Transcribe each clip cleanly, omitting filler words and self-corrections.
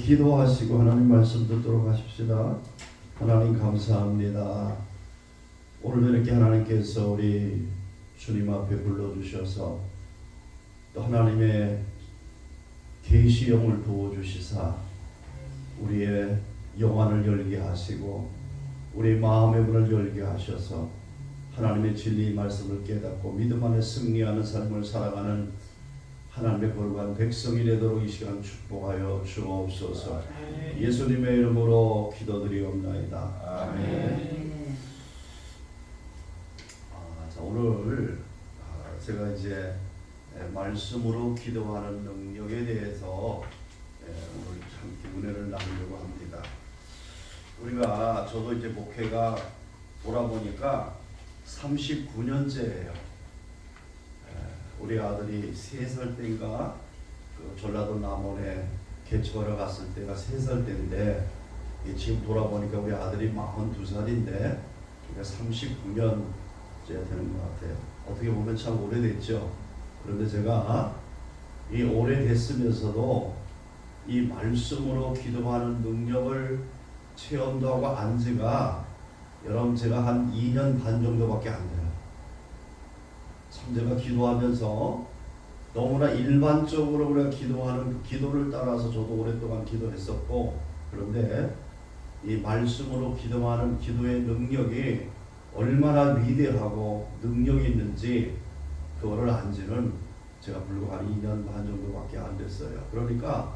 기도하시고 하나님 말씀 듣도록 하십시다. 하나님 감사합니다. 오늘도 이렇게 하나님께서 우리 주님 앞에 불러주셔서 또 하나님의 계시형을 부어주시사 우리의 영안을 열게 하시고 우리 마음의 문을 열게 하셔서 하나님의 진리 말씀을 깨닫고 믿음 안에 승리하는 삶을 살아가는 하나님의 거룩한 백성이 되도록 이 시간 축복하여 주옵소서. 예수님의 이름으로 기도드리옵나이다. 아멘. 자, 오늘 제가 이제 말씀으로 기도하는 능력에 대해서 오늘 참 은혜를 나누려고 합니다. 우리가 저도 이제 목회가 돌아보니까 39년째예요. 우리 아들이 3살 때인가 그 전라도 남원에 개척하러 갔을 때가 3살 때인데 지금 돌아보니까 우리 아들이 42살인데 39년째 되는 것 같아요. 어떻게 보면 참 오래됐죠. 그런데 제가 이 오래됐으면서도 이 말씀으로 기도하는 능력을 체험도 하고 안 지가 여러분 제가 한 2년 반 정도밖에 안 돼요. 참 제가 기도하면서 너무나 일반적으로 우리가 기도하는 그 기도를 따라서 저도 오랫동안 기도했었고, 그런데 이 말씀으로 기도하는 기도의 능력이 얼마나 위대하고 능력이 있는지 그거를 안지는 제가 불과 한 2년 반 정도밖에 안 됐어요. 그러니까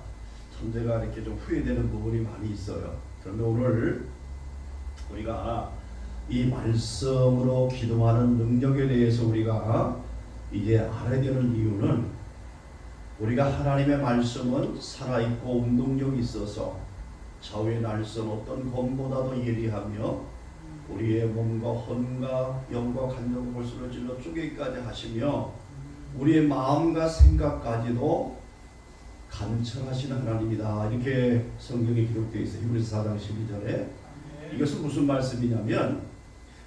참 제가 이렇게 좀 후회되는 부분이 많이 있어요. 그런데 오늘 우리가 이 말씀으로 기도하는 능력에 대해서 우리가 이제 알아야 되는 이유는 우리가 하나님의 말씀은 살아있고 운동력이 있어서 좌우의 날선 어떤 검보다도 예리하며 우리의 몸과 혼과 영과 간접과 골수를 찔러 쪼개기까지 하시며 우리의 마음과 생각까지도 감찰하시는 하나님이다. 이렇게 성경에 기록되어 있어요. 히브리서 4장 12절에. 이것은 무슨 말씀이냐면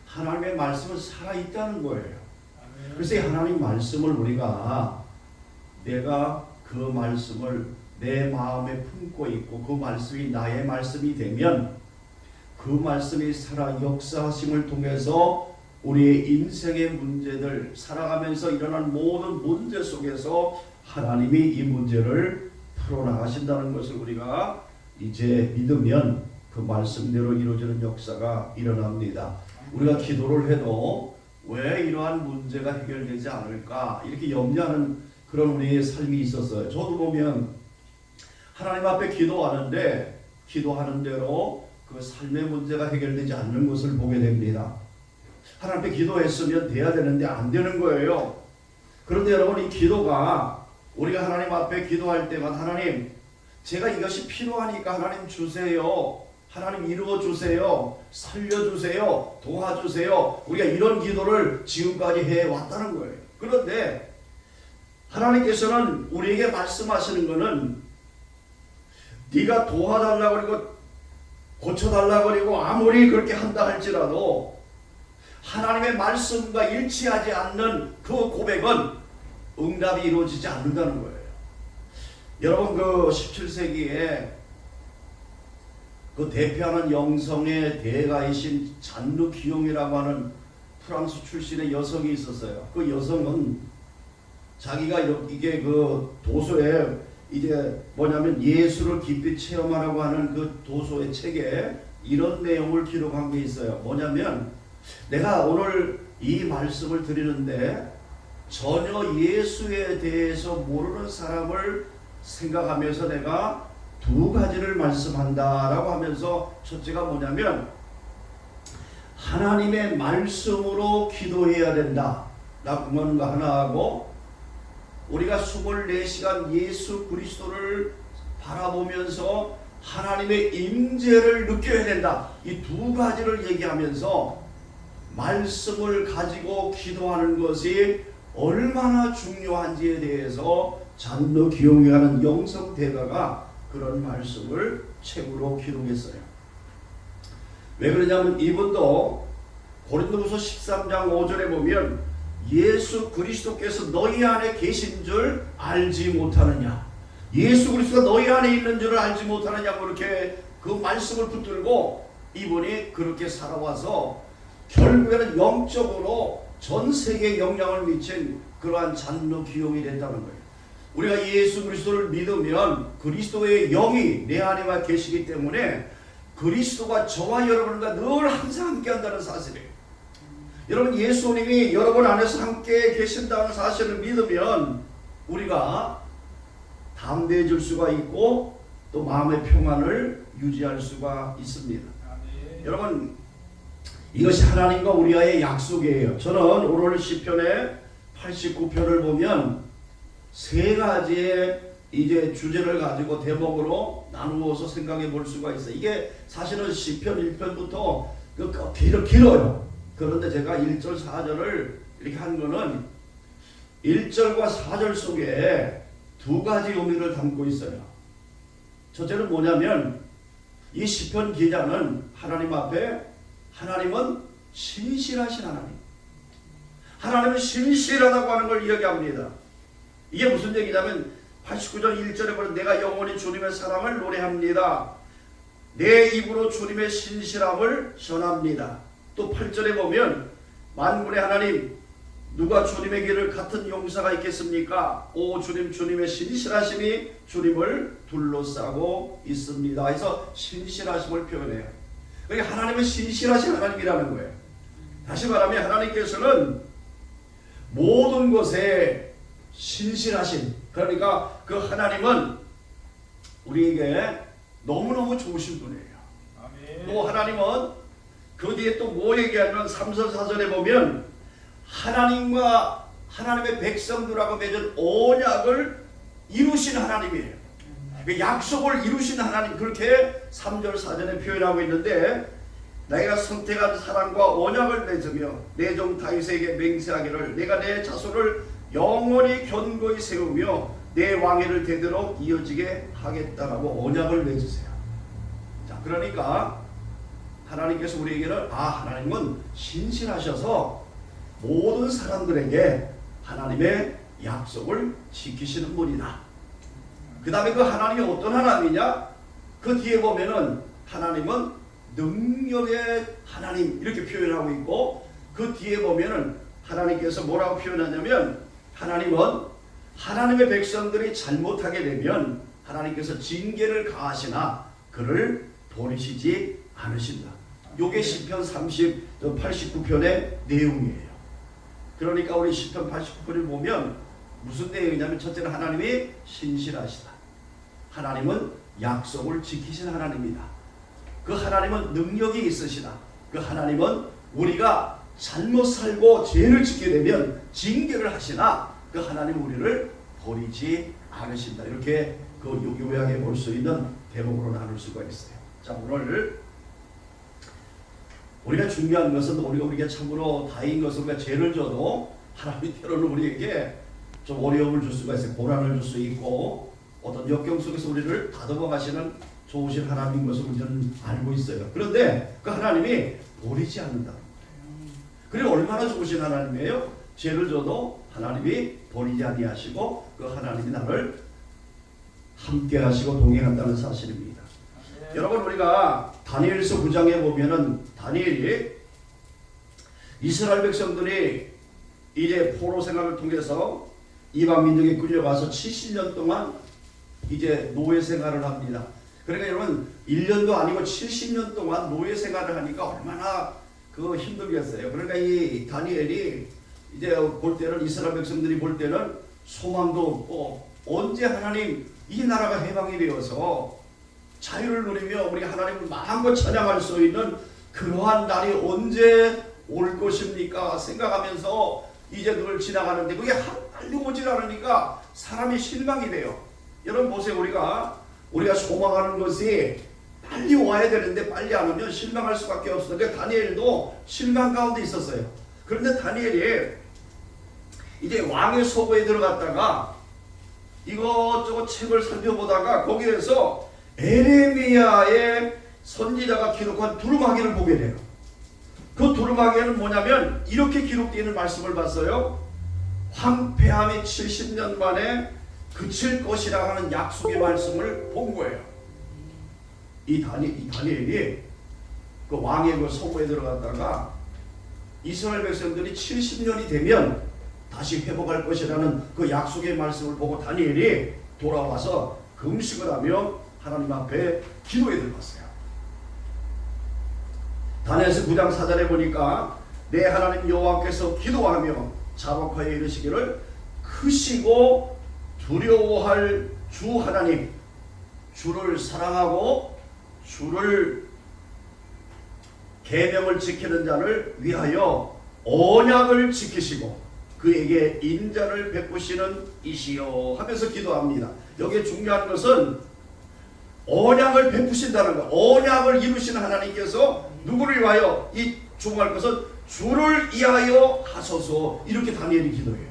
하나님의 말씀은 살아있다는 거예요. 그래서 이 하나님 말씀을 우리가 내가 그 말씀을 내 마음에 품고 있고 그 말씀이 나의 말씀이 되면 그 말씀이 살아 역사하심을 통해서 우리의 인생의 문제들 살아가면서 일어난 모든 문제 속에서 하나님이 이 문제를 풀어나가신다는 것을 우리가 이제 믿으면 그 말씀대로 이루어지는 역사가 일어납니다. 우리가 기도를 해도 왜 이러한 문제가 해결되지 않을까 이렇게 염려하는 그런 우리의 삶이 있었어요. 저도 보면 하나님 앞에 기도하는데 기도하는 대로 그 삶의 문제가 해결되지 않는 것을 보게 됩니다. 하나님 앞에 기도했으면 돼야 되는데 안 되는 거예요. 그런데 여러분 이 기도가 우리가 하나님 앞에 기도할 때마다 하나님 제가 이것이 필요하니까 하나님 주세요. 하나님 이루어주세요. 살려주세요. 도와주세요. 우리가 이런 기도를 지금까지 해왔다는 거예요. 그런데 하나님께서는 우리에게 말씀하시는 것은 네가 도와달라고 그리고 고쳐달라고 그리고 아무리 그렇게 한다 할지라도 하나님의 말씀과 일치하지 않는 그 고백은 응답이 이루어지지 않는다는 거예요. 여러분 그 17세기에 그 대표하는 영성의 대가이신 잔누 기용이라고 하는 프랑스 출신의 여성이 있었어요. 그 여성은 자기가 이게 그 도서에 이제 뭐냐면 예수를 깊이 체험하라고 하는 그 도서의 책에 이런 내용을 기록한 게 있어요. 뭐냐면 내가 오늘 이 말씀을 드리는데 전혀 예수에 대해서 모르는 사람을 생각하면서 내가 2가지를 말씀한다라고 하면서 첫째가 뭐냐면 하나님의 말씀으로 기도해야 된다 라고 하는 거 하나 하고 우리가 24시간 예수 그리스도를 바라보면서 하나님의 임재를 느껴야 된다. 이 2가지를 얘기하면서 말씀을 가지고 기도하는 것이 얼마나 중요한지에 대해서 잔누 기용이라는 영성 대가가 그런 말씀을 책으로 기록했어요. 왜 그러냐면 이분도 고린도후서 13장 5절에 보면 예수 그리스도께서 너희 안에 계신 줄 알지 못하느냐 예수 그리스도가 너희 안에 있는 줄을 알지 못하느냐고 그렇게 그 말씀을 붙들고 이분이 그렇게 살아와서 결국에는 영적으로 전 세계에 영향을 미친 그러한 장로 기용이 됐다는 거예요. 우리가 예수 그리스도를 믿으면 그리스도의 영이 내 안에만 계시기 때문에 그리스도가 저와 여러분과 늘 항상 함께 한다는 사실이에요. 여러분, 예수님이 여러분 안에서 함께 계신다는 사실을 믿으면 우리가 담대해질 수가 있고 또 마음의 평안을 유지할 수가 있습니다. 여러분, 이것이 하나님과 우리와의 약속이에요. 저는 오늘 시편의 89편을 보면 세 가지의 이제 주제를 가지고 대목으로 나누어서 생각해 볼 수가 있어요. 이게 사실은 시편 1편부터 길어요. 그런데 제가 1절 4절을 이렇게 한 거는 1절과 4절 속에 두 가지 의미를 담고 있어요. 첫째는 뭐냐면 이 시편 기자는 하나님 앞에 하나님은 신실하신 하나님, 하나님은 신실하다고 하는 걸 이야기합니다. 이게 무슨 얘기냐면 89절 1절에 보면 내가 영원히 주님의 사랑을 노래합니다. 내 입으로 주님의 신실함을 전합니다. 또 8절에 보면 만군의 하나님, 누가 주님의 길을 같은 용사가 있겠습니까? 오 주님, 주님의 신실하심이 주님을 둘러싸고 있습니다. 그래서 신실하심을 표현해요. 그러니까 하나님은 신실하신 하나님이라는 거예요. 다시 말하면 하나님께서는 모든 것에 신실하신, 그러니까 그 하나님은 우리에게 너무너무 좋으신 분이에요. 아멘. 또 하나님은 그 뒤에 또 뭐 얘기하면 3절 4절에 보면 하나님과 하나님의 백성들하고 맺은 언약을 이루신 하나님이에요. 그 약속을 이루신 하나님, 그렇게 3절 4절에 표현하고 있는데 내가 선택한 사랑과 언약을 맺으며 내 종 다윗에게 맹세하기를 내가 내 자손을 영원히 견고히 세우며 내 왕위를 대대로 이어지게 하겠다라고 언약을 맺으세요. 자, 그러니까 하나님께서 우리에게는 하나님은 신실하셔서 모든 사람들에게 하나님의 약속을 지키시는 분이다. 그 다음에 그 하나님이 어떤 하나님이냐? 그 뒤에 보면은 하나님은 능력의 하나님 이렇게 표현하고 있고, 그 뒤에 보면은 하나님께서 뭐라고 표현하냐면 하나님은 하나님의 백성들이 잘못하게 되면 하나님께서 징계를 가하시나 그를 버리시지 않으신다. 요게 시편 89편의 내용이에요. 그러니까 우리 시편 89편을 보면 무슨 내용이냐면 첫째는 하나님이 신실하시다. 하나님은 약속을 지키신 하나님이다. 그 하나님은 능력이 있으시다. 그 하나님은 우리가 잘못 살고 죄를 짓게 되면 징계를 하시나 그 하나님은 우리를 버리지 않으신다. 이렇게 그 요약해 볼 수 있는 대목으로 나눌 수가 있어요. 자, 오늘 우리가 중요한 것은 우리가 참으로 다행인 것은 우리가 죄를 져도 하나님이 때로는 우리에게 좀 어려움을 줄 수가 있어요. 고난을 줄 수 있고 어떤 역경 속에서 우리를 다듬어 가시는 좋으신 하나님인 것을 우리는 알고 있어요. 그런데 그 하나님이 버리지 않는다. 그리고 얼마나 좋으신 하나님이에요? 죄를 져도 하나님이 버리지 아니하시고 그 하나님이 나를 함께 하시고 동행한다는 사실입니다. 네. 여러분, 우리가 다니엘서 9장에 보면은 다니엘이 이스라엘 백성들이 이제 포로 생활을 통해서 이방 민족에 끌려가서 70년 동안 이제 노예 생활을 합니다. 그러니까 여러분 1년도 아니고 70년 동안 노예 생활을 하니까 얼마나 그 힘들겠어요. 그러니까 이 다니엘이 이제 볼 때는 이스라엘 백성들이 볼 때는 소망도 없고 언제 하나님 이 나라가 해방이 되어서 자유를 누리며 우리 하나님을 마음껏 찬양할 수 있는 그러한 날이 언제 올 것입니까 생각하면서 이제 늘 지나가는데 그게 빨리 오질 않으니까 사람이 실망이 돼요. 여러분 보세요. 우리가 소망하는 것이 빨리 와야 되는데 빨리 안 오면 실망할 수밖에 없어요. 그러니까 다니엘도 실망 가운데 있었어요. 그런데 다니엘이 이제 왕의 소고에 들어갔다가 이것저것 책을 살펴보다가 거기에서 에레미야의 선지자가 기록한 두루마기를 보게 돼요. 그 두루마기에는 뭐냐면 이렇게 기록되어 있는 말씀을 봤어요. 황폐함이 70년 만에 그칠 것이라 하는 약속의 말씀을 본 거예요. 이 다니엘이 그 왕의 그 서고에 들어갔다가 이스라엘 백성들이 70년이 되면 다시 회복할 것이라는 그 약속의 말씀을 보고 다니엘이 돌아와서 금식을 하며 하나님 앞에 기도에 들어갔어요. 다니엘서 9장 4절에 보니까 내 하나님 여호와께서 기도하며 자복하여 이르시기를 크시고 두려워할 주 하나님, 주를 사랑하고 주를 계명을 지키는 자를 위하여 언약을 지키시고 그에게 인자를 베푸시는 이시여 하면서 기도합니다. 여기에 중요한 것은 언약을 베푸신다는 것. 언약을 이루시는 하나님께서 누구를 위하여 이 중요할 것은 주를 위하여 하소서, 이렇게 다니엘이 기도해요.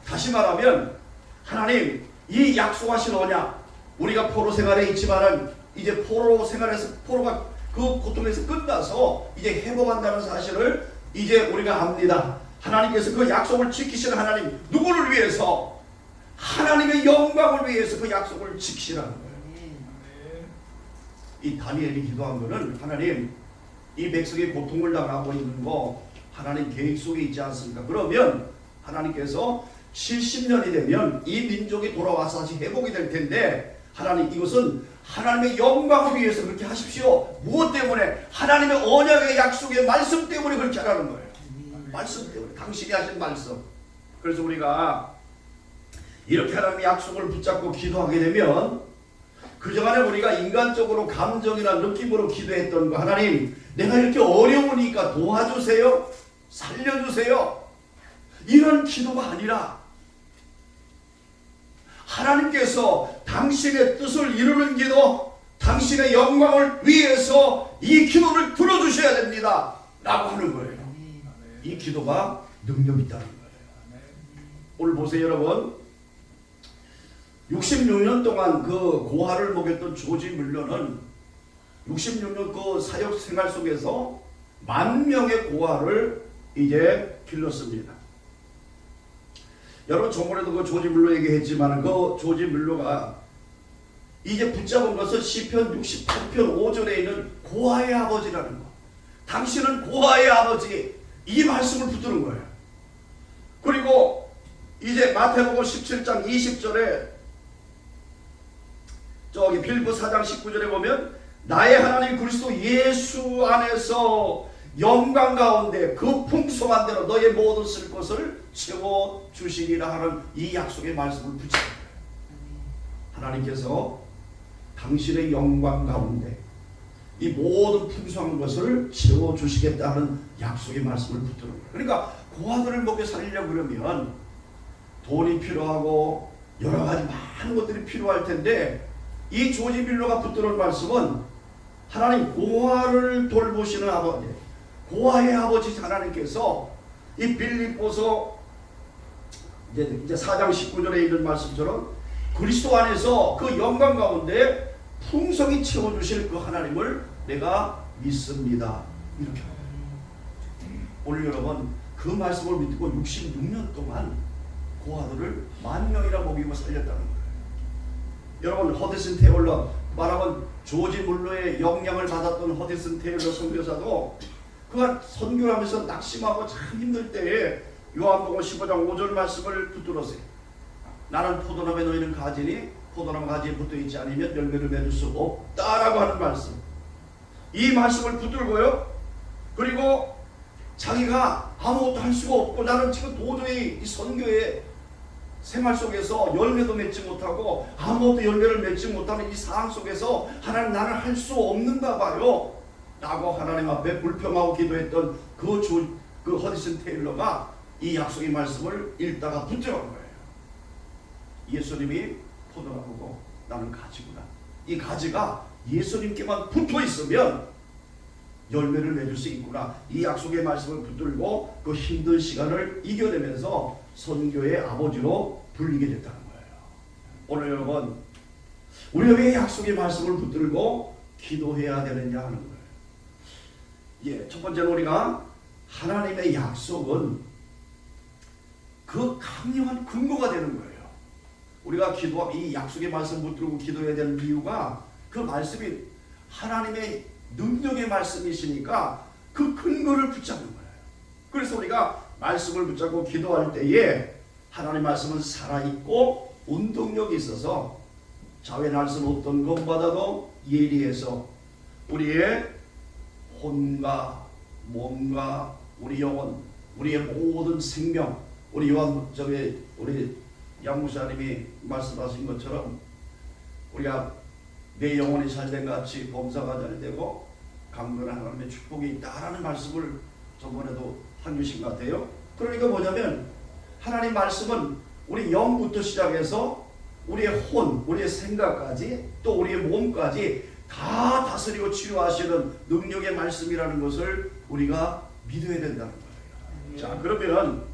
다시 말하면 하나님, 이 약속하신 언약, 우리가 포로 생활에 있지만은 이제 포로 생활에서 포로가 그 고통에서 끝나서 이제 회복한다는 사실을 이제 우리가 압니다. 하나님께서 그 약속을 지키시는 하나님, 누구를 위해서? 하나님의 영광을 위해서 그 약속을 지키시라는 거예요. 이 다니엘이 기도한 거는 하나님, 이 백성의 고통을 당하고 있는 거 하나님 계획 속에 있지 않습니까? 그러면 하나님께서 70년이 되면 이 민족이 돌아와서 다시 회복이 될 텐데, 하나님, 이것은 하나님의 영광을 위해서 그렇게 하십시오. 무엇 때문에? 하나님의 언약의 약속의 말씀 때문에 그렇게 하라는 거예요. 말씀 때문에, 당신이 하신 말씀. 그래서 우리가 이렇게 하나님의 약속을 붙잡고 기도하게 되면 그동안에 우리가 인간적으로 감정이나 느낌으로 기도했던 거, 하나님, 내가 이렇게 어려우니까 도와주세요, 살려주세요, 이런 기도가 아니라 하나님께서 당신의 뜻을 이루는 기도, 당신의 영광을 위해서 이 기도를 들어주셔야 됩니다 라고 하는 거예요. 이 기도가 능력이 있다는 거예요. 오늘 보세요 여러분, 66년 동안 그 고아를 먹였던 조지 물러는 66년 그 사역 생활 속에서 10,000명의 고아를 이제 길렀습니다. 여러분, 저번에도 그 조지 물러 얘기했지만 그 조지 물러가 이제 붙잡은 것은 시편 68편 5절에 있는 고아의 아버지라는 거. 당신은 고아의 아버지, 이 말씀을 붙드는 거예요. 그리고 이제 마태복음 17장 20절에 저기 빌보 4장 19절에 보면 나의 하나님 그리스도 예수 안에서 영광 가운데 그 풍성한 대로 너의 모든 쓸 것을 채워주시리라 하는 이 약속의 말씀을 붙이는 거예요. 하나님께서 당신의 영광 가운데 이 모든 풍성한 것을 채워주시겠다는 약속의 말씀을 붙드는 거예요. 그러니까 고아들을 먹여 살리려고 그러면 돈이 필요하고 여러 가지 많은 것들이 필요할 텐데, 이 조지 빌러가 붙드는 말씀은 하나님 고아를 돌보시는 아버지, 고아의 아버지 하나님께서 이 빌립보서 이제 4장 19절에 있는 말씀처럼 그리스도 안에서 그 영광 가운데 풍성히 채워주실 그 하나님을 내가 믿습니다. 이렇게. 오늘 여러분, 그 말씀을 믿고 66년 동안 고아들을 10,000명이나 먹이고 살렸다는 거예요. 여러분, 허디슨 테일러, 말하면 조지 물러의 영향을 받았던 허디슨 테일러 선교사도 그가 선교를 하면서 낙심하고 참 힘들 때에 요한복음 15장 5절 말씀을 붙들었어요. 나는 포도나무에 놓이는 가지니 포도나무 가지에 붙어있지 않으면 열매를 맺을 수 없다라고 하는 말씀, 이 말씀을 붙들고요, 그리고 자기가 아무것도 할 수가 없고 나는 지금 도저히 이 선교의 생활 속에서 열매도 맺지 못하고 아무것도 열매를 맺지 못하는 이 상황 속에서 하나님, 나는 할 수 없는가 봐요 라고 하나님 앞에 불평하고 기도했던 그 허디슨 테일러가 이 약속의 말씀을 읽다가 붙들어간 거예요. 예수님이 포도나무고 나는 가지구나. 이 가지가 예수님께만 붙어 있으면 열매를 맺을 수 있구나. 이 약속의 말씀을 붙들고 그 힘든 시간을 이겨내면서 선교의 아버지로 불리게 됐다는 거예요. 오늘 여러분, 우리가 왜 약속의 말씀을 붙들고 기도해야 되느냐 하는 거예요. 예, 첫 번째는 우리가 하나님의 약속은 그 강력한 근거가 되는 거예요. 우리가 이 약속의 말씀 붙들고 기도해야 되는 이유가 그 말씀이 하나님의 능력의 말씀이시니까 그 근거를 붙잡는 거예요. 그래서 우리가 말씀을 붙잡고 기도할 때에 하나님 말씀은 살아있고 운동력이 있어서 자외 날선 어떤 것보다도 예리해서 우리의 혼과 몸과 우리 영혼, 우리의 모든 생명, 우리 우리 양무사님이 말씀하신 것처럼 우리가 내 영혼이 잘된 같이 범사가 잘되고 강건한 하나님의 축복이 있다라는 말씀을 저번에도 해주신 것 같아요. 그러니까 뭐냐면 하나님 말씀은 우리 영부터 시작해서 우리의 혼, 우리의 생각까지 또 우리의 몸까지 다 다스리고 치료하시는 능력의 말씀이라는 것을 우리가 믿어야 된다는 거예요. 자, 그러면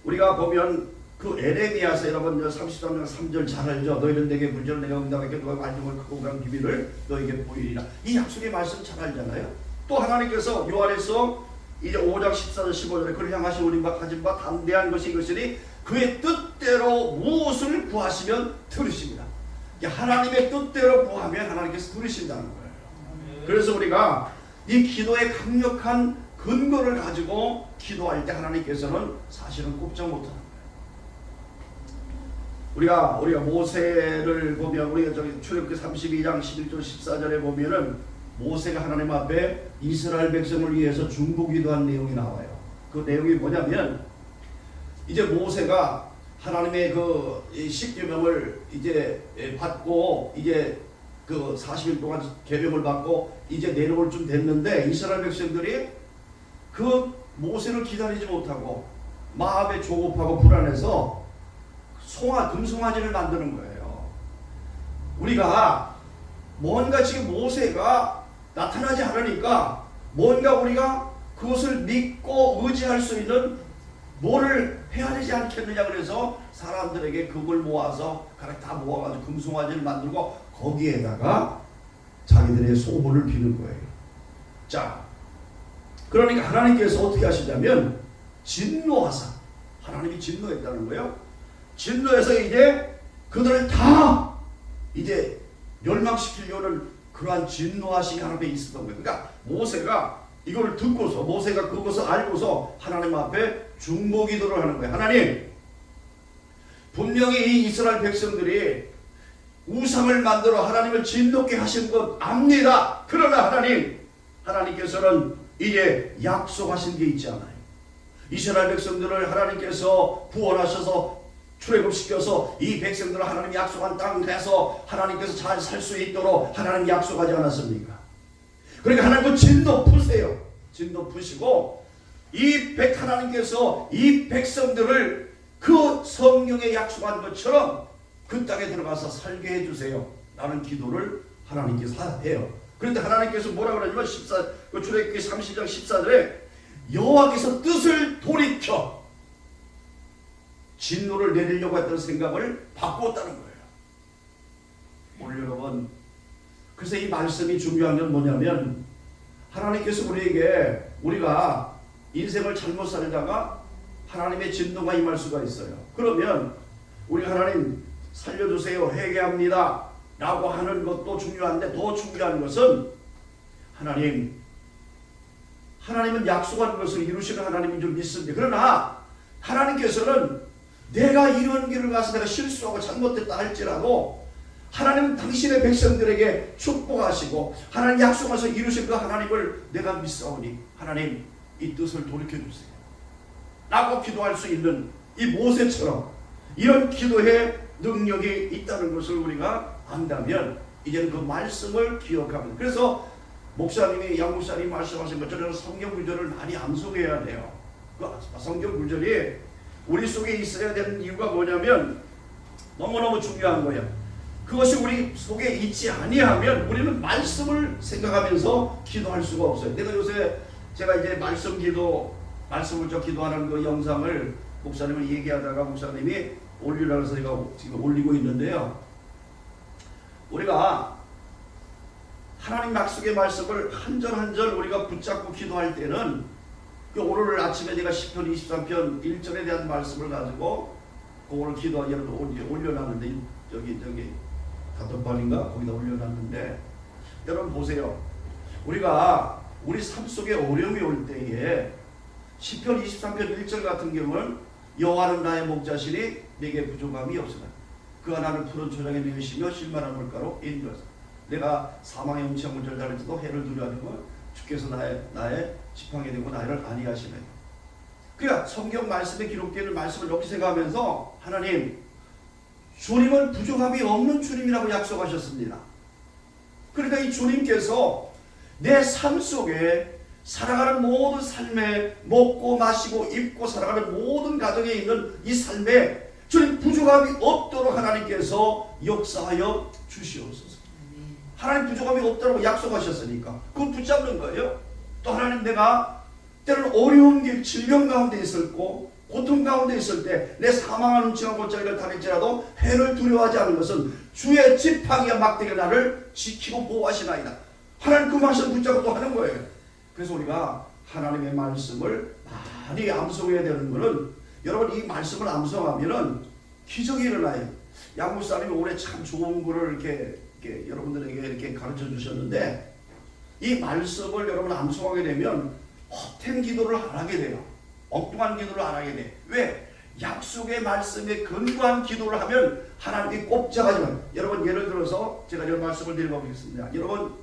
우리가 보면 그 에레미야서 여러분 33장 3절 잘 알죠? 너희는 내게 문제를 내가 응답하게 너희 안정을 크고 간 비밀을 너에게 보이리라. 이 약속의 말씀 잘 알잖아요. 또 하나님께서 요한에서 이제 5장 14절 15절에 그를 향하신 우리 가진 바 담대한 것이 이것이니 그의 뜻대로 무엇을 구하시면 들으십니다. 하나님의 뜻대로 구하면 하나님께서 들으신다는 거예요. 그래서 우리가 이 기도의 강력한 근거를 가지고 기도할 때 하나님께서는 사실은 꼼짝 못하는 거예요. 우리가 모세를 보면 우리가 출애굽기 32장 11절 14절에 보면은 모세가 하나님 앞에 이스라엘 백성을 위해서 중보기도한 내용이 나와요. 그 내용이 뭐냐면 이제 모세가 하나님의 그 10계명을 이제 받고 이제 그 40일 동안 계명을 받고 이제 내려올 쯤 됐는데 이스라엘 백성들이 그 모세를 기다리지 못하고 마음에 조급하고 불안해서 금송아지를 만드는 거예요. 우리가 뭔가 지금 모세가 나타나지 않으니까 뭔가 우리가 그것을 믿고 의지할 수 있는 뭐를 해야 되지 않겠느냐 그래서 사람들에게 금을 모아서 다 모아가지고 금송아지를 만들고 거기에다가 자기들의 소원을 비는 거예요. 자, 그러니까 하나님께서 어떻게 하시냐면 진노하사, 하나님이 진노했다는 거예요. 진노해서 이제 그들을 다 이제 멸망시키려는 그러한 진노하심이 하나님에 있었던 거예요. 그러니까 모세가 이걸 듣고서 모세가 그것을 알고서 하나님 앞에 중보기도를 하는 거예요. 하나님, 분명히 이 이스라엘 백성들이 우상을 만들어 하나님을 진노케 하신 것 압니다. 그러나 하나님께서는 이제 약속하신 게 있지 않아요. 이스라엘 백성들을 하나님께서 구원하셔서 출애굽시켜서 이 백성들을 하나님 약속한 땅에서 하나님께서 잘 살 수 있도록 하나님 약속하지 않았습니까? 그러니까 하나님 그 진노 푸세요. 진노 푸시고 하나님께서 이 백성들을 그 성령에 약속한 것처럼 그 땅에 들어가서 살게 해주세요. 라는 기도를 하나님께서 해요. 그런데 하나님께서 뭐라 그러냐면 출애굽기 30장 14절에 여호와께서 뜻을 돌이켜 진노를 내리려고 했던 생각을 바꾸었다는 거예요. 오늘 여러분, 그래서 이 말씀이 중요한 건 뭐냐면 하나님께서 우리가 인생을 잘못 살다가 하나님의 진노가 임할 수가 있어요. 그러면 우리 하나님 살려주세요, 회개합니다 라고 하는 것도 중요한데 더 중요한 것은 하나님은 약속한 것을 이루시는 하나님인 줄 믿습니다. 그러나 하나님께서는 내가 이런 길을 가서 내가 실수하고 잘못됐다 할지라도 하나님은 당신의 백성들에게 축복하시고 하나님 약속하셔서 이루신 그 하나님을 내가 믿사오니 하나님 이 뜻을 돌이켜주세요 라고 기도할 수 있는 이 모세처럼 이런 기도의 능력이 있다는 것을 우리가 안다면 이제는 그 말씀을 기억합니다. 그래서 양목사님이 말씀하신 것처럼 성경 구절을 많이 암송해야 돼요. 그 성경 구절이 우리 속에 있어야 되는 이유가 뭐냐면 너무너무 중요한 거예요. 그것이 우리 속에 있지 아니하면 우리는 말씀을 생각하면서 기도할 수가 없어요. 제가 이제 말씀을 기도하는 그 영상을 목사님을 얘기하다가 목사님이 올리라고 해서 제가 지금 올리고 있는데요. 우리가 하나님 약속의 말씀을 한 절 한 절 우리가 붙잡고 기도할 때는 오늘 아침에 내가 시편 23편 1절에 대한 말씀을 가지고 그거를 기도 여러분 올려놨는데 저기 다톡방인가 거기다 올려놨는데 여러분 보세요. 우리 삶 속에 어려움이 올 때에 시편 23편 1절 같은 경우는 여호와는 나의 목자시니 내게 부족함이 없으나 그가 나를 푸른 초장에 누이시며 실만한 물가로 인도하사 내가 사망의 음침한 문제를 달릴지도 해를 두려워하는 주께서 나의 지팡이 되고 나를 안위하시네. 그러니까 성경 말씀에 기록되는 말씀을 이렇게 생각하면서 하나님, 주님은 부족함이 없는 주님이라고 약속하셨습니다. 그러니까 이 주님께서 내 삶 속에 살아가는 모든 삶에 먹고 마시고 입고 살아가는 모든 가정에 있는 이 삶에 주님 부족함이 없도록 하나님께서 역사하여 주시옵소서. 하나님 부족함이 없다고 약속하셨으니까 그걸 붙잡는 거예요. 또 하나님, 내가 때로는 어려운 길, 질병 가운데 있었고 고통 가운데 있을 때 내 사망하는 음침한 골짜기를 다닐지라도 해를 두려워하지 않는 것은 주의 지팡이와 막대기가 나를 지키고 보호하시나이다. 하나님 그 말씀 붙잡고 하는 거예요. 그래서 우리가 하나님의 말씀을 많이 암송해야 되는 것은, 여러분 이 말씀을 암송하면은 기적이 일어나요. 양 목사님이 올해 참 좋은 거를 이렇게 여러분들에게 이렇게 가르쳐 주셨는데, 이 말씀을 여러분 암송하게 되면 헛된 기도를 안 하게 돼요. 엉뚱한 기도를 안 하게 돼. 왜? 약속의 말씀에 근거한 기도를 하면 하나님이 꼼짝하지만, 여러분 예를 들어서 제가 이런 말씀을 드려보겠습니다. 여러분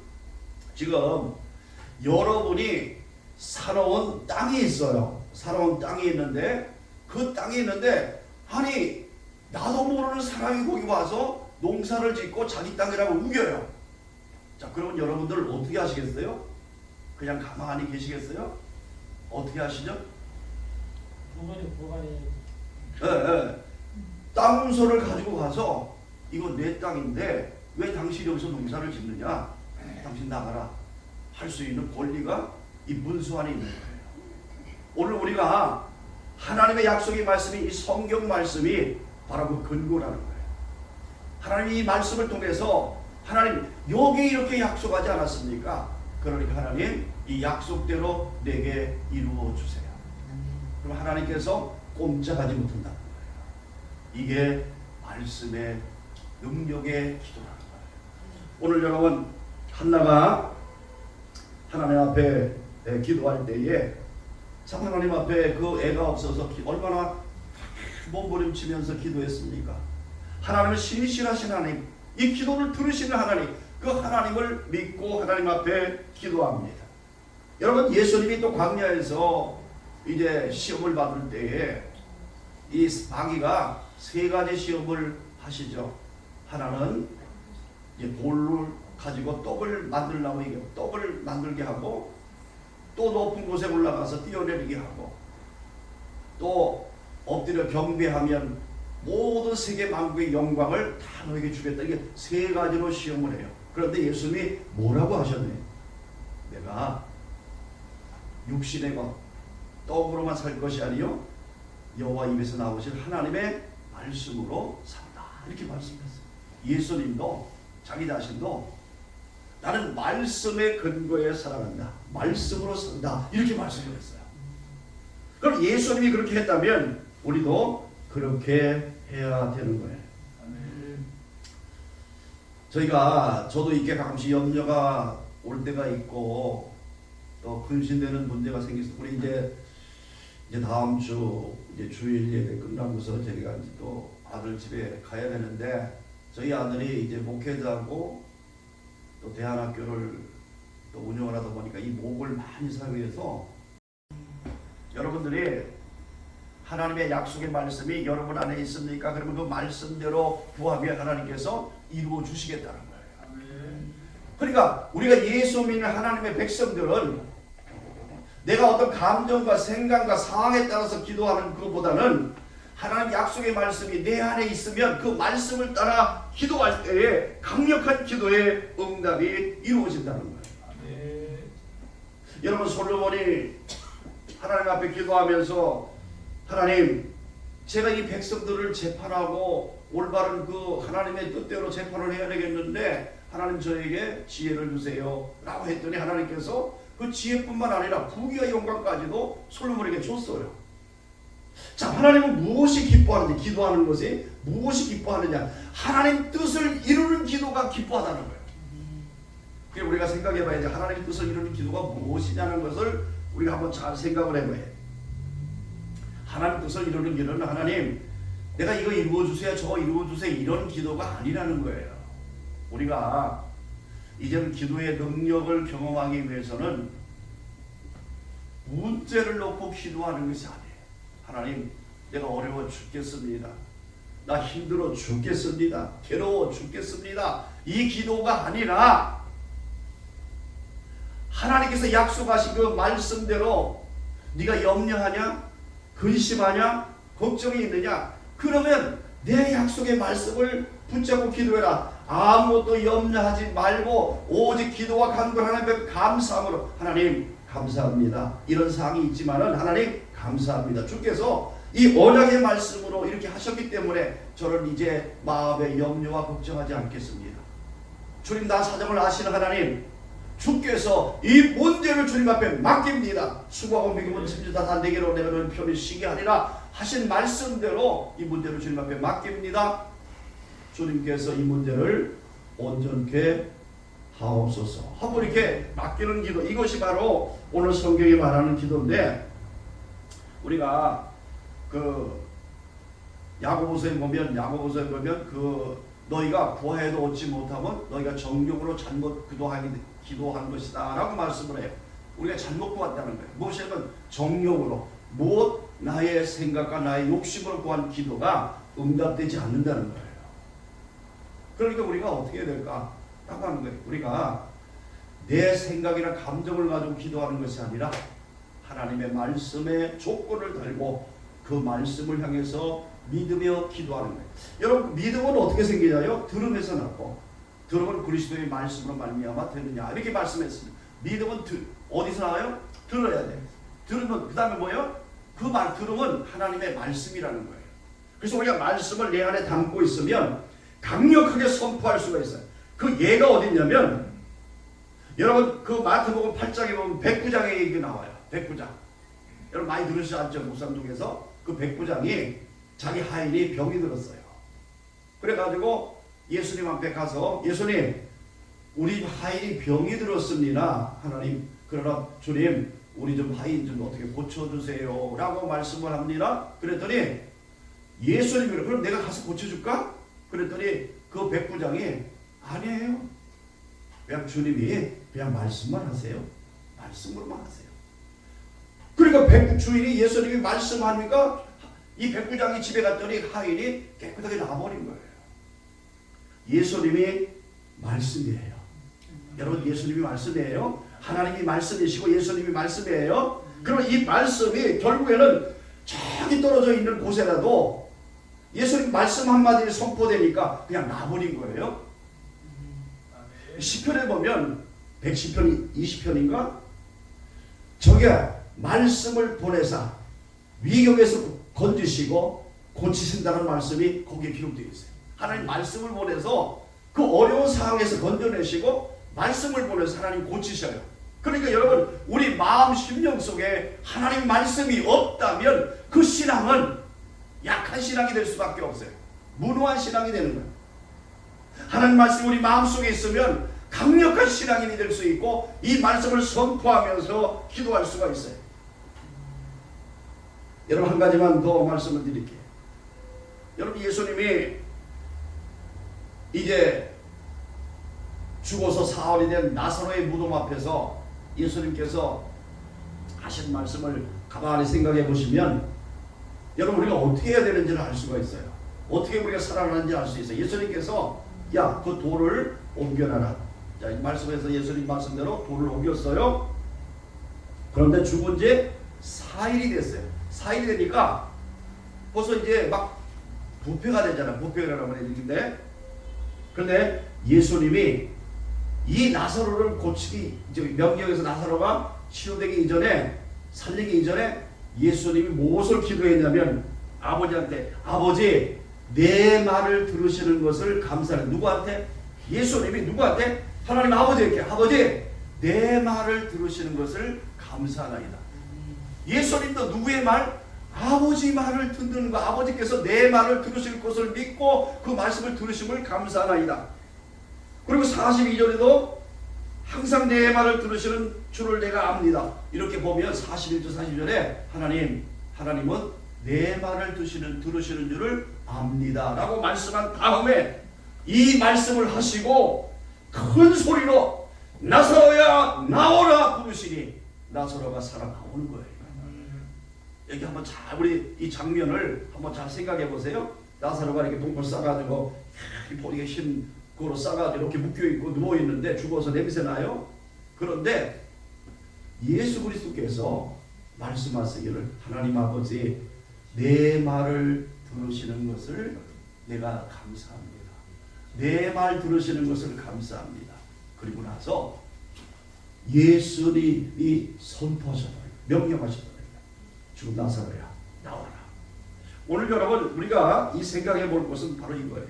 지금 여러분이 살아온 땅이 있어요. 살아온 땅이 있는데 그 땅이 있는데 아니 나도 모르는 사람이 거기 와서 농사를 짓고 자기 땅이라고 우겨요. 자, 그러면 여러분들 어떻게 하시겠어요? 그냥 가만히 계시겠어요? 어떻게 하시죠? 땅 문서를 가지고 가서 이거 내 땅인데 왜 당신이 여기서 농사를 짓느냐? 당신 나가라. 할 수 있는 권리가 이 문서 안에 있는 거예요. 오늘 우리가 하나님의 약속의 말씀이, 이 성경 말씀이 바로 그 근거라는 거예요. 하나님이 이 말씀을 통해서 하나님 여기 이렇게 약속하지 않았습니까? 그러니까 하나님 이 약속대로 내게 이루어 주세요. 그럼 하나님께서 꼼짝하지 못한다는 거예요. 이게 말씀의 능력의 기도라는 거예요. 오늘 여러분 한나가 하나님 앞에 기도할 때에 참 하나님 앞에 그 애가 없어서 얼마나 몸부림치면서 기도했습니까? 하나님은 신실하신 하나님, 이 기도를 들으시는 하나님, 그 하나님을 믿고 하나님 앞에 기도합니다. 여러분 예수님이 또 광야에서 이제 시험을 받을 때에 이 마귀가 세 가지 시험을 하시죠. 하나는 이제 돌을 가지고 떡을 만들라고 얘기하고 떡을 만들게 하고, 또 높은 곳에 올라가서 뛰어내리게 하고, 또 엎드려 경배하면 모든 세계 만국의 영광을 다 너에게 주겠다. 이게 세 가지로 시험을 해요. 그런데 예수님이 뭐라고 하셨네? 내가 육신의 것 떡으로만 살 것이 아니요 여호와 입에서 나오실 하나님의 말씀으로 산다. 이렇게 말씀했어요. 예수님도 자기 자신도 나는 말씀의 근거에 살아간다. 말씀으로 산다. 이렇게 말씀했어요. 그럼 예수님이 그렇게 했다면 우리도 그렇게 해야 되는 거예요. 저도 이렇게 가끔씩 염려가 올 때가 있고 또 근심되는 문제가 생겨서 우리 이제 다음 주 이제 주일 예배 끝나고서 저희가 이제 또 아들 집에 가야 되는데, 저희 아들이 이제 목회도 하고 또 대안학교를 또 운영을 하다 보니까 이 목을 많이 사용해서 여러분들이 하나님의 약속의 말씀이 여러분 안에 있습니까? 그러면 그 말씀대로 구하면 하나님께서 이루어 주시겠다는 거예요. 그러니까 우리가 예수 믿는 하나님의 백성들은 내가 어떤 감정과 생각과 상황에 따라서 기도하는 것보다는 하나님 약속의 말씀이 내 안에 있으면 그 말씀을 따라 기도할 때에 강력한 기도의 응답이 이루어진다는 거예요. 여러분 솔로몬이 하나님 앞에 기도하면서 하나님, 제가 이 백성들을 재판하고 올바른 그 하나님의 뜻대로 재판을 해야 되겠는데 하나님 저에게 지혜를 주세요 라고 했더니 하나님께서 그 지혜뿐만 아니라 부귀와 영광까지도 솔로몬에게 줬어요. 자, 하나님은 무엇이 기뻐하는지, 기도하는 것이 무엇이 기뻐하느냐? 하나님 뜻을 이루는 기도가 기뻐하다는 거예요. 그래서 우리가 생각해 봐야지. 하나님 뜻을 이루는 기도가 무엇이냐는 것을 우리가 한번 잘 생각을 해봐야 해. 하나님 뜻을 이루는 기도는 하나님, 내가 이거 이루어주세요, 저거 이루어주세요, 이런 기도가 아니라는 거예요. 우리가 이제는 기도의 능력을 경험하기 위해서는 문제를 놓고 기도하는 것이 아니에요. 하나님, 내가 어려워 죽겠습니다. 나 힘들어 죽겠습니다. 괴로워 죽겠습니다. 이 기도가 아니라 하나님께서 약속하신 그 말씀대로 네가 염려하냐? 근심하냐? 걱정이 있느냐? 그러면 내 약속의 말씀을 붙잡고 기도해라. 아무것도 염려하지 말고 오직 기도와 간구를 하나님께 감사함으로, 하나님 감사합니다. 이런 사항이 있지만은 하나님 감사합니다. 주께서 이 언약의 말씀으로 이렇게 하셨기 때문에 저는 이제 마음의 염려와 걱정하지 않겠습니다. 주님, 나 사정을 아시는 하나님, 주께서 이 문제를 주님 앞에 맡깁니다. 수고하고 미금은 짐지다 다 내게로 내가는 편히 쉬게 하리라 하신 말씀대로 이 문제를 주님 앞에 맡깁니다. 주님께서 이 문제를 온전케 하옵소서 하고 이렇게 맡기는 기도, 이것이 바로 오늘 성경이 말하는 기도인데, 우리가 그 야고보서에 보면 그 너희가 구하여도 얻지 못하면 너희가 정욕으로 잘못 기도한 것이다 라고 말씀을 해요. 우리가 잘못 구했다는 거예요. 무엇이냐면 정욕으로, 무엇 나의 생각과 나의 욕심으로 구한 기도가 응답되지 않는다는 거예요. 그러니까 우리가 어떻게 해야 될까 라고 하는 거예요. 우리가 내 생각이나 감정을 가지고 기도하는 것이 아니라 하나님의 말씀에 조건을 달고 그 말씀을 향해서 믿으며 기도하는 거예요. 여러분, 믿음은 어떻게 생기냐요? 들음에서 났고, 들음은 그리스도의 말씀으로 말미암아 되느냐 이렇게 말씀했습니다. 믿음은 어디서 나와요? 들어야 돼. 들으면 그 다음에 뭐예요? 들음은 하나님의 말씀이라는 거예요. 그래서 우리가 말씀을 내 안에 담고 있으면 강력하게 선포할 수가 있어요. 그 예가 어딨냐면, 여러분 그 마태복음 8장에 보면 백부장의 얘기 나와요. 백부장. 여러분 많이 들으시지 않죠? 묵상중에서 그 백부장이 자기 하인이 병이 들었어요. 그래가지고 예수님 앞에 가서, 예수님, 우리 하인이 병이 들었습니다. 하나님, 그러나 주님, 우리 좀 하인 좀 어떻게 고쳐주세요 라고 말씀을 합니다. 그랬더니 예수님이, 그럼 내가 가서 고쳐줄까? 그랬더니 그 백부장이 아니에요. 그냥 주님이 그냥 말씀만 하세요. 말씀으로만 하세요. 그러니까 주인이 예수님이 말씀하니까 이 백부장이 집에 갔더니 하인이 깨끗하게 나와버린 거예요. 예수님이 말씀이에요. 여러분, 예수님이 말씀이에요. 하나님이 말씀이시고 예수님이 말씀이에요. 그럼 이 말씀이 결국에는 저기 떨어져 있는 곳에라도 예수님 말씀 한마디를 선포되니까 그냥 나버린 거예요. 시편에 보면 110편, 20편인가? 저게 말씀을 보내사 위경에서 건지시고 고치신다는 말씀이 거기에 기록되어 있어요. 하나님 말씀을 보내서 그 어려운 상황에서 건져내시고 말씀을 보내서 하나님 고치셔요. 그러니까 여러분, 우리 마음 심령 속에 하나님 말씀이 없다면 그 신앙은 약한 신앙이 될 수밖에 없어요. 무노한 신앙이 되는 거예요. 하나님 말씀이 우리 마음속에 있으면 강력한 신앙인이 될 수 있고 이 말씀을 선포하면서 기도할 수가 있어요. 여러분, 한 가지만 더 말씀을 드릴게요. 여러분, 예수님이 이제 죽어서 사흘이 된 나사로의 무덤 앞에서 예수님께서 하신 말씀을 가만히 생각해 보시면 여러분, 우리가 어떻게 해야 되는지를 알 수가 있어요. 어떻게 우리가 살아나는지 알 수 있어요. 예수님께서 야, 그 돌을 옮겨놔라. 자, 이 말씀에서 예수님 말씀대로 돌을 옮겼어요. 그런데 죽은 지 4일이 됐어요. 4일이 되니까 벌써 이제 막 부패가 되잖아. 부패라고 얘기인데, 그런데 예수님이 이 나사로를 고치기, 이제 명령에서 나사로가 치료되기 이전에, 살리기 이전에 예수님이 무엇을 기도했냐면 아버지한테, 아버지 내 말을 들으시는 것을 감사해. 누구한테? 예수님이 누구한테? 하나님 아버지에게, 아버지 내 말을 들으시는 것을 감사하나이다. 예수님도 누구의 말? 아버지 말을 듣는 거, 아버지께서 내 말을 들으실 것을 믿고 그 말씀을 들으심을 감사하나이다. 그리고 42절에도 항상 내 말을 들으시는 주를 내가 압니다. 이렇게 보면 41절 42절에 하나님은 내 말을 들으시는 주를 압니다 라고 말씀한 다음에 이 말씀을 하시고 큰 소리로 나사로야 나오라 부르시니 나사로가 살아나오는 거예요. 여기 한번 잘 우리 이 장면을 한번 잘 생각해 보세요. 나사로가 이렇게 동굴 싸가지고 보리에 흰 고로 싸가지고 이렇게 묶여 있고 누워 있는데 죽어서 냄새 나요. 그런데 예수 그리스도께서 말씀하시기를 하나님 아버지 내 말을 들으시는 것을 내가 감사합니다. 내 말 들으시는 것을 감사합니다. 그리고 나서 예수님이 선포하셨다. 명령하셨다. 지금 나사로야 나와라. 오늘 여러분 우리가 이 생각해 볼 것은 바로 이거예요.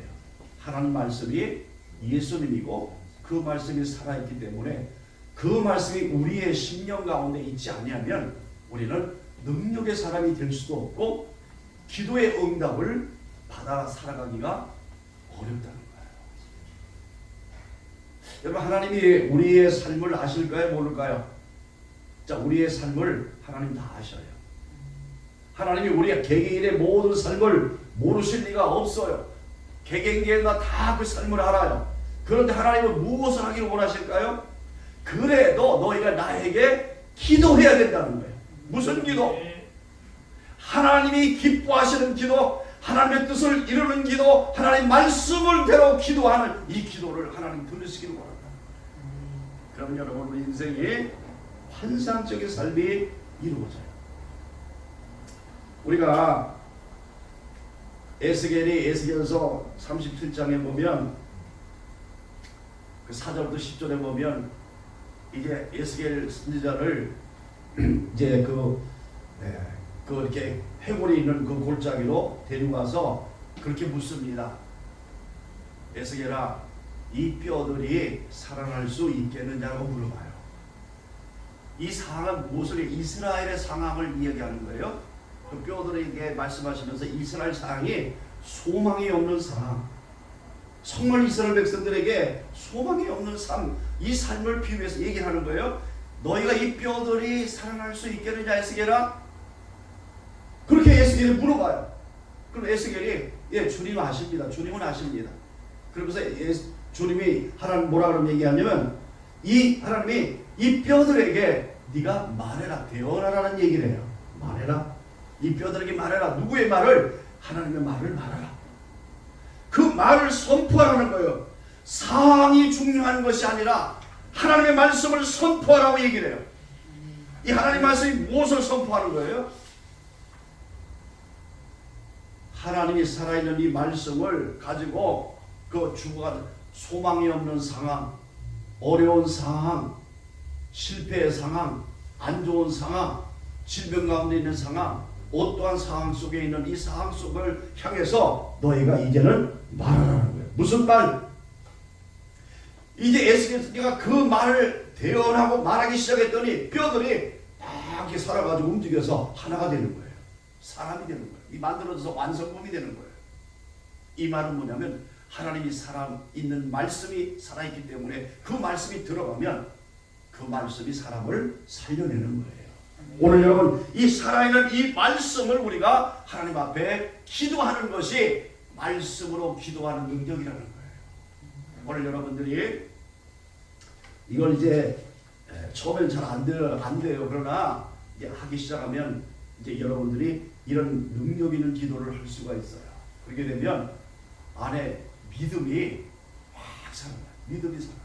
하나님 말씀이 예수님이고 그 말씀이 살아있기 때문에 그 말씀이 우리의 심령 가운데 있지 않으면 우리는 능력의 사람이 될 수도 없고 기도의 응답을 받아 살아가기가 어렵다는 거예요. 여러분 하나님이 우리의 삶을 아실까요? 모를까요? 자, 우리의 삶을 하나님 다 아셔요. 하나님이 우리의 개개인의 모든 삶을 모르실 리가 없어요. 개개인마다 다 그 삶을 알아요. 그런데 하나님은 무엇을 하기를 원하실까요? 그래도 너희가 나에게 기도해야 된다는 거예요. 무슨 기도? 하나님이 기뻐하시는 기도, 하나님의 뜻을 이루는 기도, 하나님 말씀을 대로 기도하는 이 기도를 하나님 들으시기를 원한다. 그럼 여러분 우리 인생이 환상적인 삶이 이루어져요. 우리가 에스겔서 37장에 보면 그 4절부터 10절에 보면 이제 에스겔 선지자를 이제 이렇게 해골이 있는 그 골짜기로 데리고 가서 그렇게 묻습니다. 에스겔아, 이 뼈들이 살아날 수 있겠느냐고 물어봐요. 이 상황은 무엇을 이스라엘의 상황을 이야기하는 거예요. 그 뼈들에게 말씀하시면서 이스라엘 상황이 소망이 없는 상황, 정말 이스라엘 백성들에게 소망이 없는 삶, 이 삶을 비유해서 얘기하는 거예요. 너희가 이 뼈들이 살아날 수 있겠느냐 에스겔아? 그렇게 에스겔이 물어봐요. 그럼 에스겔이 예, 주님 아십니다. 주님은 아십니다. 그러면서 주님이 하나님 뭐라 그러면 얘기하냐면 이 하나님이 이 뼈들에게 네가 말해라, 대언하라는 얘기를 해요. 말해라. 이 뼈들에게 말해라. 누구의 말을? 하나님의 말을 말하라. 그 말을 선포하라는 거예요. 상황이 중요한 것이 아니라 하나님의 말씀을 선포하라고 얘기를 해요. 이 하나님의 말씀이 무엇을 선포하는 거예요? 하나님이 살아있는 이 말씀을 가지고 그 죽어가는 소망이 없는 상황, 어려운 상황, 실패의 상황, 안 좋은 상황, 질병 가운데 있는 상황, 어떠한 상황 속에 있는 이 상황 속을 향해서 너희가 이제는 말하라는 거예요. 무슨 말? 이제 에스겔가 그 말을 대언하고 말하기 시작했더니 뼈들이 막 이렇게 살아가지고 움직여서 하나가 되는 거예요. 사람이 되는 거예요. 이 만들어져서 완성품이 되는 거예요. 이 말은 뭐냐면 하나님이 살아있는 말씀이 살아있기 때문에 그 말씀이 들어가면 그 말씀이 사람을 살려내는 거예요. 오늘 여러분 이 살아있는 이 말씀을 우리가 하나님 앞에 기도하는 것이 말씀으로 기도하는 능력이라는 거예요. 오늘 여러분들이 이걸 이제 처음엔 잘 안 돼요. 그러나 이제 하기 시작하면 이제 여러분들이 이런 능력 있는 기도를 할 수가 있어요. 그렇게 되면 안에 믿음이 확 살아나요. 믿음이 살아나요.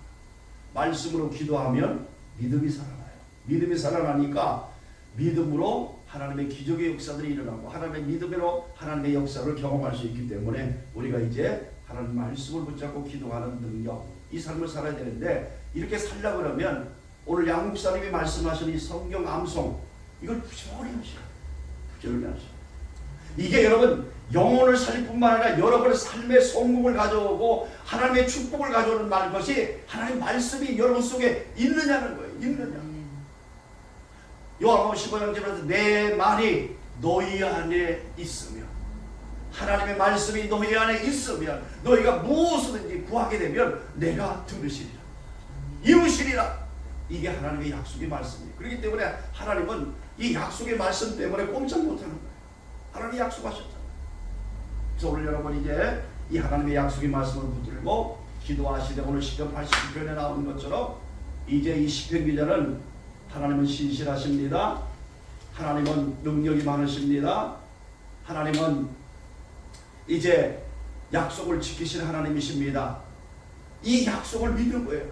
말씀으로 기도하면 믿음이 살아나요. 믿음이 살아나니까 믿음으로 하나님의 기적의 역사들이 일어나고 하나님의 믿음으로 하나님의 역사를 경험할 수 있기 때문에 우리가 이제 하나님 말씀을 붙잡고 기도하는 능력, 이 삶을 살아야 되는데 이렇게 살려고 그러면 오늘 양 목사님이 말씀하신 이 성경 암송 이걸 부지런히 하셔야 돼요. 부지런히 하셔야 돼요. 이게 여러분 영혼을 살릴 뿐만 아니라 여러분의 삶의 성공을 가져오고 하나님의 축복을 가져오는 것이 하나님의 말씀이 여러분 속에 있느냐는 거예요. 있느냐. 요한복음 15장 7절에서 내 말이 너희 안에 있으면, 하나님의 말씀이 너희 안에 있으면 너희가 무엇이든지 구하게 되면 내가 들으시리라, 이루시리라. 이게 하나님의 약속의 말씀이에요. 그렇기 때문에 하나님은 이 약속의 말씀 때문에 꼼짝 못하는 거예요. 하나님이 약속하셨잖아요. 그래서 오늘 여러분 이제 이 하나님의 약속의 말씀을 붙들고 기도하시되 오늘 시편 89편에 나오는 것처럼 이제 이 시편 기자는 하나님은 신실하십니다. 하나님은 능력이 많으십니다. 하나님은 이제 약속을 지키신 하나님이십니다. 이 약속을 믿는 거예요.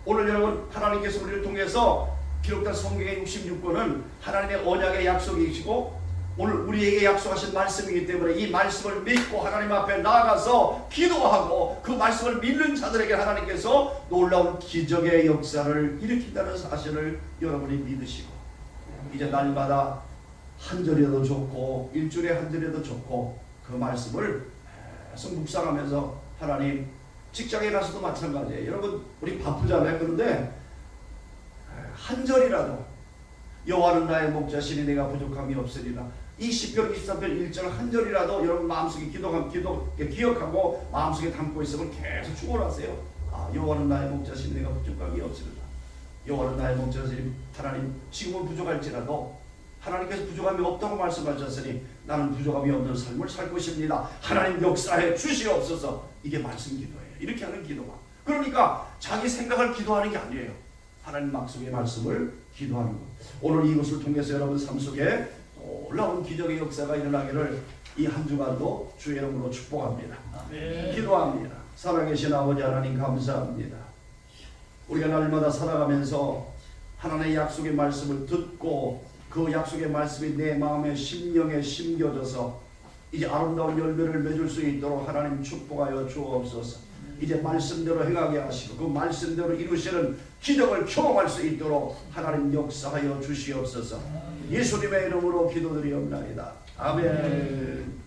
오늘 여러분 하나님께서 우리를 통해서 기록된 성경의 66권은 하나님의 언약의 약속이시고 오늘 우리에게 약속하신 말씀이기 때문에 이 말씀을 믿고 하나님 앞에 나아가서 기도하고 그 말씀을 믿는 자들에게 하나님께서 놀라운 기적의 역사를 일으킨다는 사실을 여러분이 믿으시고 이제 날마다 한 절이라도 좋고 일주일에 한 절이라도 좋고 그 말씀을 계속 묵상하면서 하나님, 직장에 가서도 마찬가지예요. 여러분 우리 바쁘잖아요. 그런데 한 절이라도 여호와는 나의 목자시니 내가 부족함이 없으리라, 이 시편 23편 1절 한 절이라도 여러분 마음속에 기억하고 마음속에 담고 있으면 계속 축원하세요. 여호와는 나의 목자시니 내가 부족함이 없으리라. 여호와는 나의 목자시니 하나님, 지금은 부족할지라도 하나님께서 부족함이 없다고 말씀하셨으니 나는 부족함이 없는 삶을 살 것입니다. 하나님 역사해 주시옵소서. 이게 말씀 기도예요. 이렇게 하는 기도가. 그러니까 자기 생각을 기도하는 게 아니에요. 하나님 약속의 말씀을 기도하는 것. 오늘 이것을 통해서 여러분 삶 속에 놀라운 기적의 역사가 일어나기를 이 한 주간도 주의 이름으로 축복합니다. 아멘. 기도합니다. 살아계신 아버지 하나님 감사합니다. 우리가 날마다 살아가면서 하나님의 약속의 말씀을 듣고 그 약속의 말씀이 내 마음의 심령에 심겨져서 이제 아름다운 열매를 맺을 수 있도록 하나님 축복하여 주옵소서. 이제 말씀대로 행하게 하시고 그 말씀대로 이루시는 기적을 경험할 수 있도록 하나님 역사하여 주시옵소서. 예수님의 이름으로 기도드리옵나이다. 아멘.